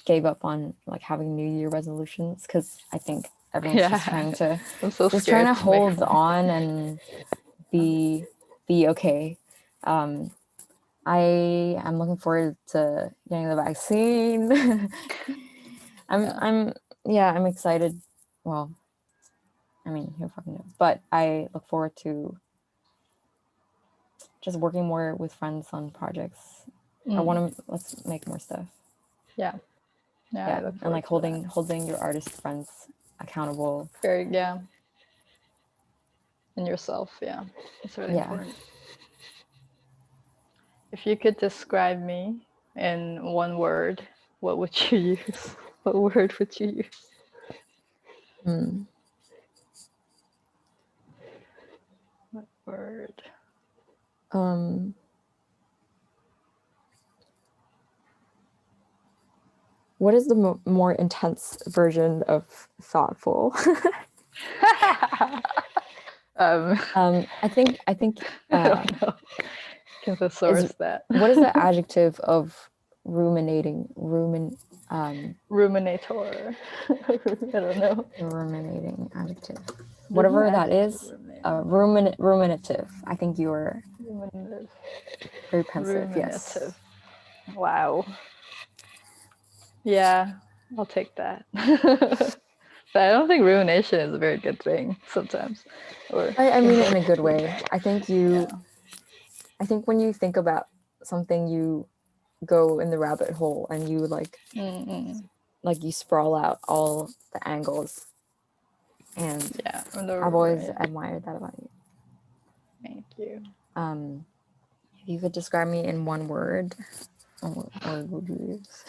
gave up on like having New Year resolutions, because I think everyone's just trying to I'm so just trying scared to to make hold on and be okay. I am looking forward to getting the vaccine. I'm excited. Well, I mean, who fucking knows? But I look forward to just working more with friends on projects. I want to let's make more stuff. Yeah. I look and like forward to holding your artist friends accountable. that. Yeah. And yourself, yeah. It's really important. If you could describe me in one word, what would you use? What word would you use? What word? What is the more intense version of thoughtful? I think I don't know. Can thesaurus that. What is the adjective of ruminating? Ruminator. I don't know. Ruminating adjective. Whatever that is, ruminative. I think you were very pensive. Yes. Wow. Yeah, I'll take that. But I don't think rumination is a very good thing sometimes. Or I mean it in a good way. I think yeah. I think when you think about something, you go in the rabbit hole and you Mm-mm. like you sprawl out all the angles, and Yeah. I've always Right. admired that about you. Thank you. If you could describe me in one word, what word would you use?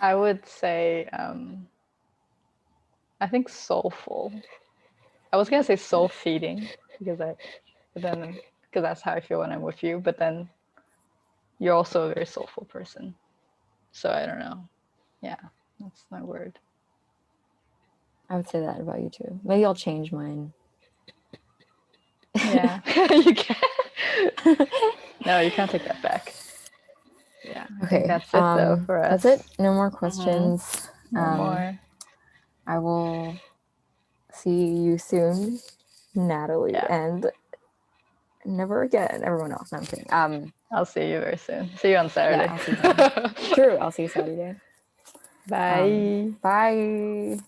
I would say, I think soulful. I was gonna say soul feeding because because that's how I feel when I'm with you. But then you're also a very soulful person. So I don't know. Yeah, that's my word. I would say that about you too. Maybe I'll change mine. Yeah, you can't. No, you can't take that back. Yeah, I think Okay, that's it though for that's us. it. No more questions. No more. I will see you soon, Natalie, Yeah, and never again, everyone else. No, I'm kidding. I'll see you very soon. See you on Yeah, Saturday. I'll see you soon. True, I'll see you Saturday. Bye. Bye.